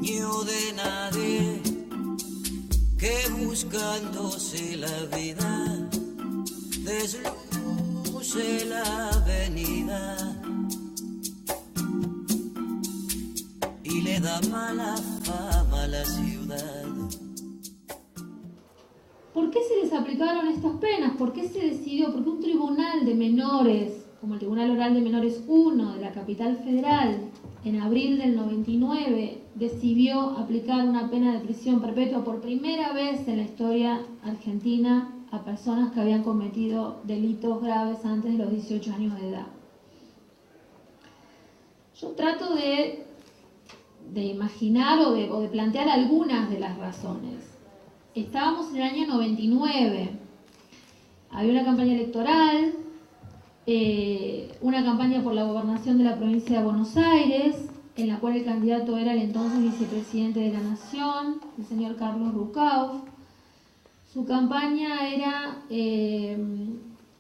niño de nadie que buscándose la vida desluce la avenida y le da mala fama a la ciudad. ¿Por qué se les aplicaron estas penas? ¿Por qué se decidió? Porque un tribunal de menores, como el Tribunal Oral de Menores 1 de la capital federal, en abril del 99, decidió aplicar una pena de prisión perpetua por primera vez en la historia argentina a personas que habían cometido delitos graves antes de los 18 años de edad. Yo trato de imaginar o de plantear algunas de las razones. Estábamos en el año 99, había una campaña electoral, una campaña por la gobernación de la provincia de Buenos Aires, en la cual el candidato era el entonces vicepresidente de la Nación, el señor Carlos Rucauf. Su campaña era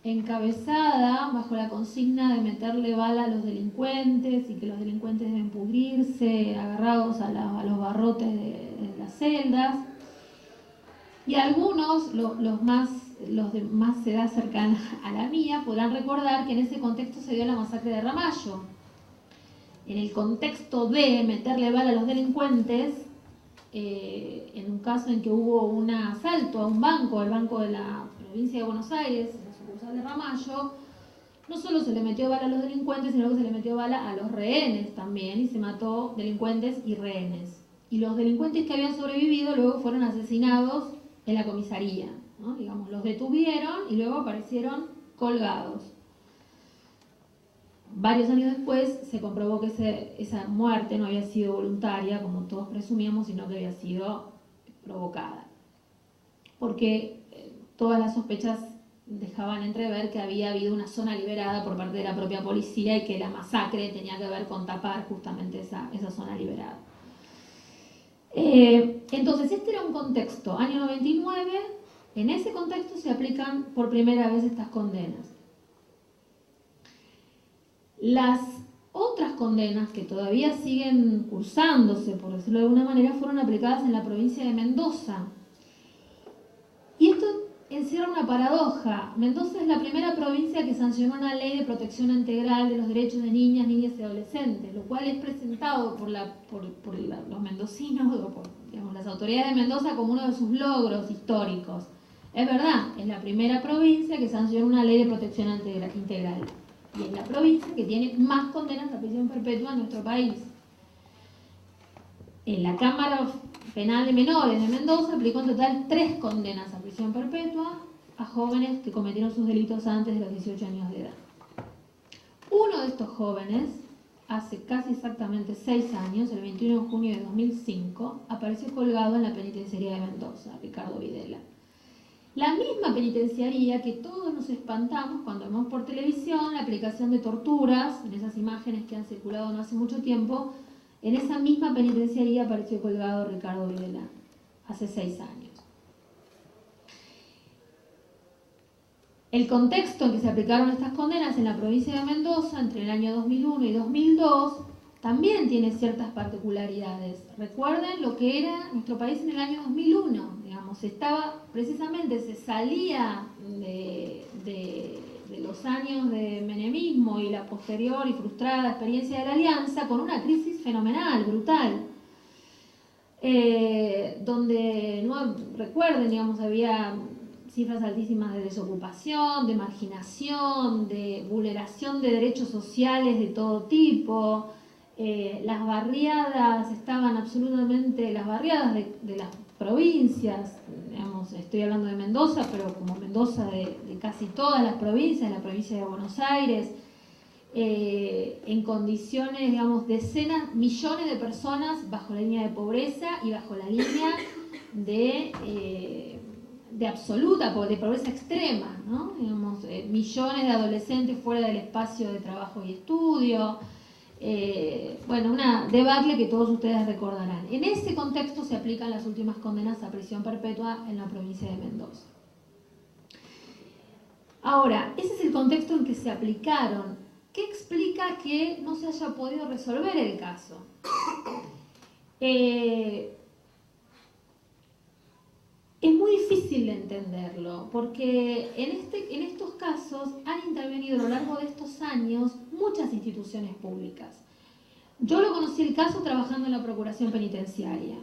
encabezada bajo la consigna de meterle bala a los delincuentes y que los delincuentes deben pudrirse agarrados a los barrotes de las celdas. Y algunos, los de más edad cercana a la mía, podrán recordar que en ese contexto se dio la masacre de Ramallo. En el contexto de meterle bala a los delincuentes, en un caso en que hubo un asalto a un banco, el Banco de la Provincia de Buenos Aires, en la sucursal de Ramallo, no solo se le metió bala a los delincuentes, sino que se le metió bala a los rehenes también, y se mató delincuentes y rehenes. Y los delincuentes que habían sobrevivido luego fueron asesinados en la comisaría, ¿no? Digamos, los detuvieron y luego aparecieron colgados. Varios años después se comprobó que esa muerte no había sido voluntaria, como todos presumíamos, sino que había sido provocada. Porque todas las sospechas dejaban entrever que había habido una zona liberada por parte de la propia policía y que la masacre tenía que ver con tapar justamente esa zona liberada. Entonces, este era un contexto, año 99, en ese contexto se aplican por primera vez estas condenas. Las otras condenas que todavía siguen cursándose, por decirlo de alguna manera, fueron aplicadas en la provincia de Mendoza. Y esto encierra una paradoja. Mendoza es la primera provincia que sancionó una ley de protección integral de los derechos de niñas, niñas y adolescentes, lo cual es presentado por los mendocinos o por, digamos, las autoridades de Mendoza como uno de sus logros históricos. Es verdad, es la primera provincia que sancionó una ley de protección integral. Y es la provincia que tiene más condenas a prisión perpetua en nuestro país. En la Cámara Penal de Menores de Mendoza aplicó en total 3 condenas a prisión perpetua a jóvenes que cometieron sus delitos antes de los 18 años de edad. Uno de estos jóvenes, hace casi exactamente 6 años, el 21 de junio de 2005, apareció colgado en la penitenciaría de Mendoza, Ricardo Videla. La misma penitenciaría que todos nos espantamos cuando vemos por televisión la aplicación de torturas, en esas imágenes que han circulado no hace mucho tiempo. En esa misma penitenciaría apareció colgado Ricardo Videla, hace 6 años. El contexto en que se aplicaron estas condenas en la provincia de Mendoza entre el año 2001 y 2002 también tiene ciertas particularidades. Recuerden lo que era nuestro país en el año 2001. Digamos, se salía de los años de menemismo y la posterior y frustrada experiencia de la Alianza con una crisis fenomenal, brutal, donde, no recuerden, digamos, había cifras altísimas de desocupación, de marginación, de vulneración de derechos sociales de todo tipo. Las barriadas estaban absolutamente, las barriadas de las provincias, digamos, estoy hablando de Mendoza, pero como Mendoza de casi todas las provincias, la provincia de Buenos Aires, en condiciones, digamos, decenas, millones de personas bajo la línea de pobreza y bajo la línea de absoluta, de pobreza extrema, ¿no? Digamos, millones de adolescentes fuera del espacio de trabajo y estudio. Bueno, una debacle que todos ustedes recordarán. En ese contexto se aplican las últimas condenas a prisión perpetua en la provincia de Mendoza. Ahora, ese es el contexto en que se aplicaron. ¿Qué explica que no se haya podido resolver el caso? Es muy difícil de entenderlo, porque en estos casos han intervenido a lo largo de estos años muchas instituciones públicas. Yo lo conocí el caso trabajando en la Procuración Penitenciaria.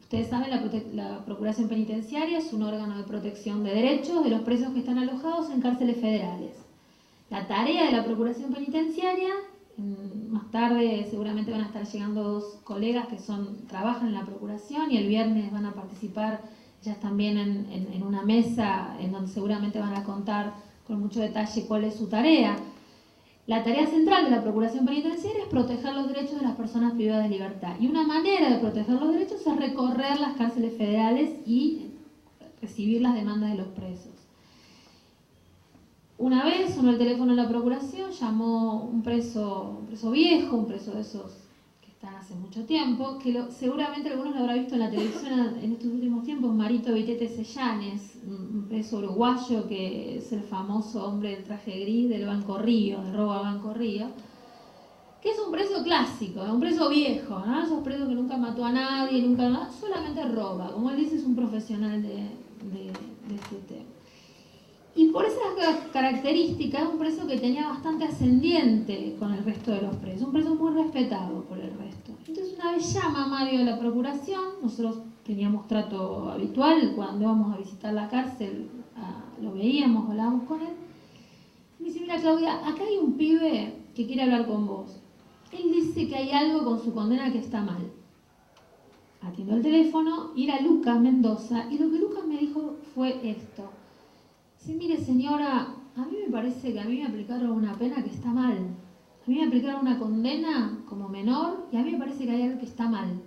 Ustedes saben, la Procuración Penitenciaria es un órgano de protección de derechos de los presos que están alojados en cárceles federales. La tarea de la Procuración Penitenciaria, más tarde seguramente van a estar llegando dos colegas que trabajan en la Procuración y el viernes van a participar ellas también en una mesa en donde seguramente van a contar con mucho detalle cuál es su tarea. La tarea central de la Procuración Penitenciaria es proteger los derechos de las personas privadas de libertad. Y una manera de proteger los derechos es recorrer las cárceles federales y recibir las demandas de los presos. Una vez sonó el teléfono de la Procuración, llamó un preso viejo, un preso de esos que están hace mucho tiempo, que seguramente algunos lo habrán visto en la televisión en estos últimos tiempos, Marito Vitete Sellanes, un preso uruguayo que es el famoso hombre del traje gris del Banco Río, del robo al Banco Río, que es un preso clásico, un preso viejo, ¿no? Esos presos que nunca mató a nadie, solamente roba, como él dice, es un profesional de este tema. Y por esas características, un preso que tenía bastante ascendiente con el resto de los presos, un preso muy respetado por el resto. Entonces una vez llama a Mario de la Procuración, nosotros teníamos trato habitual, cuando íbamos a visitar la cárcel, lo veíamos, hablábamos con él. Me dice, mira Claudia, acá hay un pibe que quiere hablar con vos. Él dice que hay algo con su condena que está mal. Atiendo el teléfono y era Lucas Mendoza, y lo que Lucas me dijo fue esto. Sí, mire señora, a mí me parece que a mí me aplicaron una pena que está mal. A mí me aplicaron una condena como menor y a mí me parece que hay algo que está mal.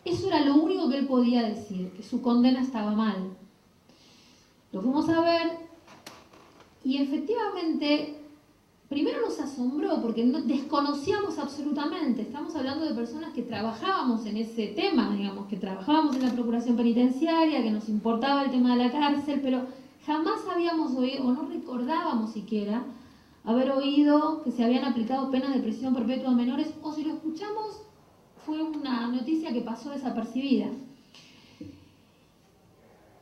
Eso era lo único que él podía decir, que su condena estaba mal. Lo fuimos a ver y efectivamente, primero nos asombró porque desconocíamos absolutamente. Estamos hablando de personas que trabajábamos en ese tema, digamos, que trabajábamos en la Procuración Penitenciaria, que nos importaba el tema de la cárcel, pero jamás habíamos oído, o no recordábamos siquiera, haber oído que se habían aplicado penas de prisión perpetua a menores, o si lo escuchamos, fue una noticia que pasó desapercibida.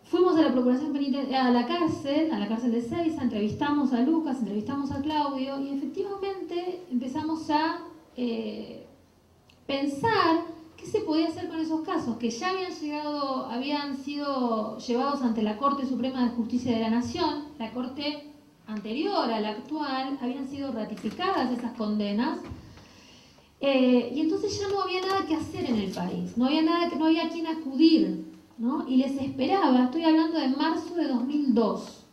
Fuimos a la Procuración Penitenciaria, a la cárcel de Seiza, entrevistamos a Lucas, entrevistamos a Claudio, y efectivamente empezamos a pensar qué se podía hacer con esos casos, que ya habían sido llevados ante la Corte Suprema de Justicia de la Nación, la Corte anterior a la actual, habían sido ratificadas esas condenas, y entonces ya no había nada que hacer en el país, no había a quién acudir, ¿no? Y les esperaba, estoy hablando de marzo de 2002,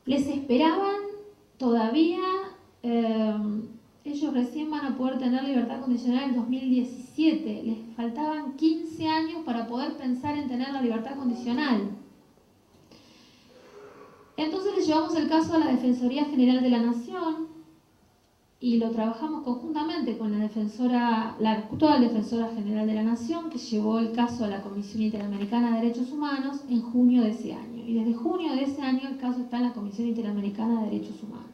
les esperaban todavía, ellos recién van a poder tener libertad condicional en 2017, les faltaban 15 años para poder pensar en tener la libertad condicional. Entonces les llevamos el caso a la Defensoría General de la Nación y lo trabajamos conjuntamente con la actual Defensora General de la Nación, que llevó el caso a la Comisión Interamericana de Derechos Humanos en junio de ese año. Y desde junio de ese año el caso está en la Comisión Interamericana de Derechos Humanos.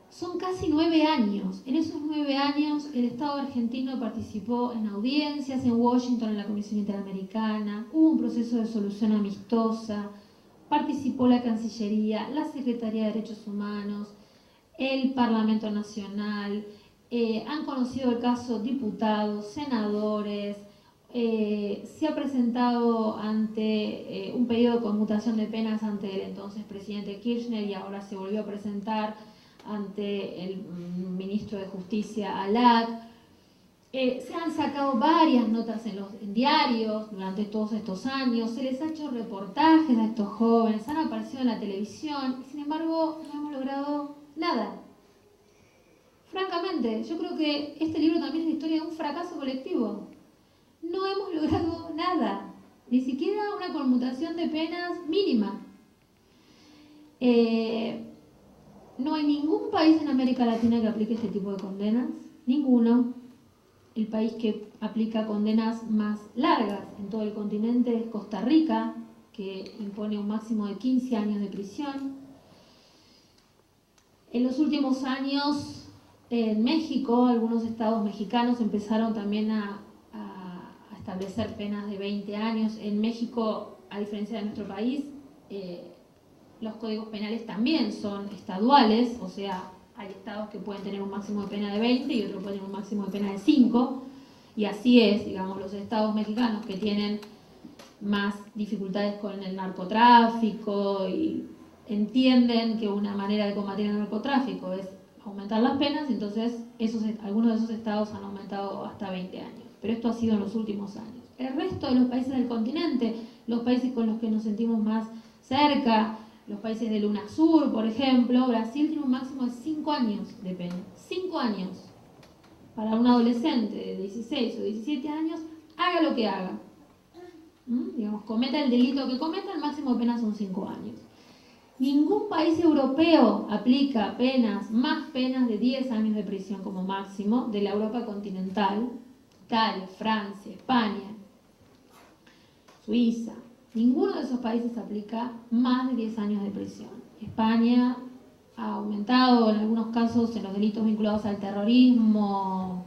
Son casi 9 años. En esos 9 años el Estado argentino participó en audiencias en Washington en la Comisión Interamericana, hubo un proceso de solución amistosa, participó la Cancillería, la Secretaría de Derechos Humanos, el Parlamento Nacional, han conocido el caso diputados, senadores, se ha presentado ante un pedido de conmutación de penas ante el entonces presidente Kirchner y ahora se volvió a presentar ante el ministro de Justicia Alac. Se han sacado varias notas en diarios durante todos estos años, se les ha hecho reportajes a estos jóvenes, han aparecido en la televisión y sin embargo no hemos logrado nada. Francamente, yo creo que este libro también es la historia de un fracaso colectivo. No hemos logrado nada, ni siquiera una conmutación de penas mínima. No hay ningún país en América Latina que aplique este tipo de condenas, ninguno. El país que aplica condenas más largas en todo el continente es Costa Rica, que impone un máximo de 15 años de prisión. En los últimos años En México, algunos estados mexicanos empezaron también a establecer penas de 20 años. En México, a diferencia de nuestro país, los códigos penales también son estaduales, o sea, hay estados que pueden tener un máximo de pena de 20 y otros pueden tener un máximo de pena de 5, y así es, digamos, los estados mexicanos que tienen más dificultades con el narcotráfico y entienden que una manera de combatir el narcotráfico es aumentar las penas, entonces algunos de esos estados han aumentado hasta 20 años. Pero esto ha sido en los últimos años. El resto de los países del continente, los países con los que nos sentimos más cerca, los países del UNASUR, por ejemplo, Brasil tiene un máximo de 5 años de pena. 5 años. Para un adolescente de 16 o 17 años, haga lo que haga. Digamos, cometa el delito que cometa, el máximo de pena son 5 años. Ningún país europeo aplica más penas de 10 años de prisión como máximo de la Europa continental. Italia, Francia, España, Suiza. Ninguno de esos países aplica más de 10 años de prisión. España ha aumentado en algunos casos en los delitos vinculados al terrorismo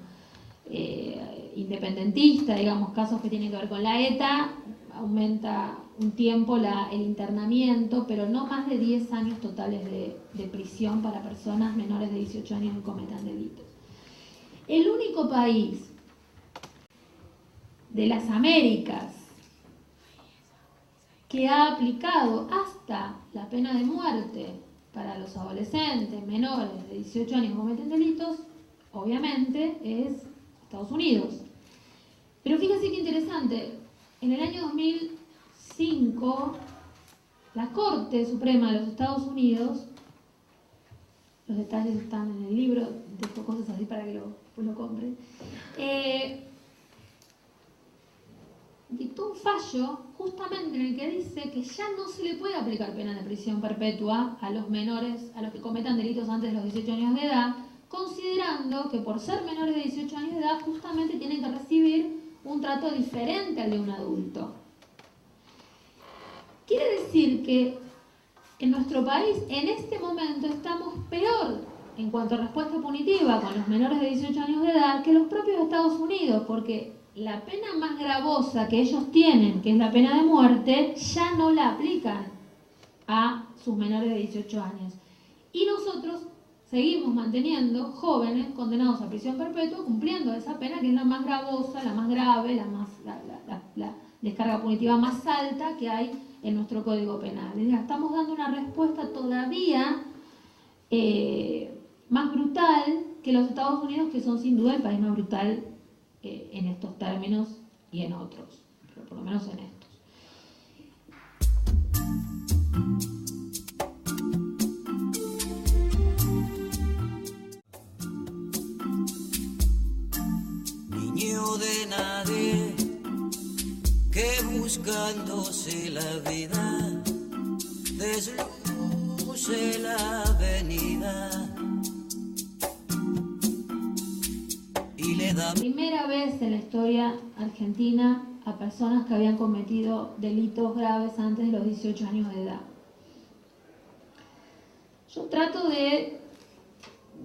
independentista, digamos, casos que tienen que ver con la ETA, aumenta un tiempo el internamiento, pero no más de 10 años totales de prisión para personas menores de 18 años que cometan delitos. El único país de las Américas que ha aplicado hasta la pena de muerte para los adolescentes menores de 18 años que cometen delitos, obviamente, es Estados Unidos. Pero fíjense qué interesante, en el año 2005, la Corte Suprema de los Estados Unidos, los detalles están en el libro, dejo cosas así para que lo compren, dictó un fallo justamente en el que dice que ya no se le puede aplicar pena de prisión perpetua a los menores, a los que cometan delitos antes de los 18 años de edad, considerando que por ser menores de 18 años de edad justamente tienen que recibir un trato diferente al de un adulto. Quiere decir que en nuestro país en este momento estamos peor en cuanto a respuesta punitiva con los menores de 18 años de edad que los propios Estados Unidos, porque la pena más gravosa que ellos tienen, que es la pena de muerte, ya no la aplican a sus menores de 18 años. Y nosotros seguimos manteniendo jóvenes condenados a prisión perpetua cumpliendo esa pena que es la más gravosa, la más grave, la descarga punitiva más alta que hay en nuestro Código Penal. Estamos dando una respuesta todavía más brutal que los Estados Unidos, que son sin duda el país más brutal en estos términos y en otros, pero por lo menos en estos. Niño de nadie que buscándose la vida desluce la avenida y le da Primera vez en la historia argentina a personas que habían cometido delitos graves antes de los 18 años de edad. Yo trato de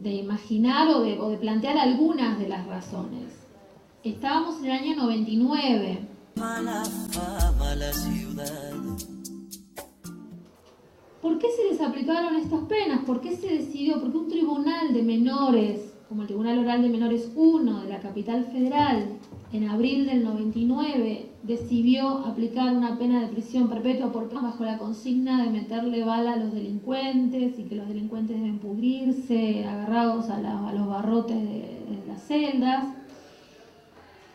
imaginar o de plantear algunas de las razones. Estábamos en el año 99. mala fama la ciudad. ¿Por qué se les aplicaron estas penas? ¿Por qué se decidió? Porque un tribunal de menores, como el Tribunal Oral de Menores 1 de la capital federal, en abril del 99, decidió aplicar una pena de prisión perpetua bajo la consigna de meterle bala a los delincuentes y que los delincuentes deben pudrirse agarrados a los barrotes de las celdas.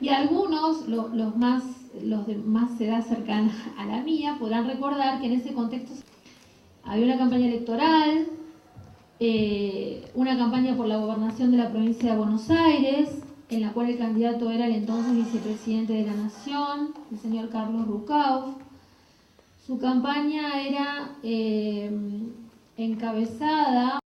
Y algunos, los de más edad cercana a la mía, podrán recordar que en ese contexto había una campaña electoral, una campaña por la gobernación de la provincia de Buenos Aires, en la cual el candidato era el entonces vicepresidente de la Nación, el señor Carlos Rucauf. Su campaña era encabezada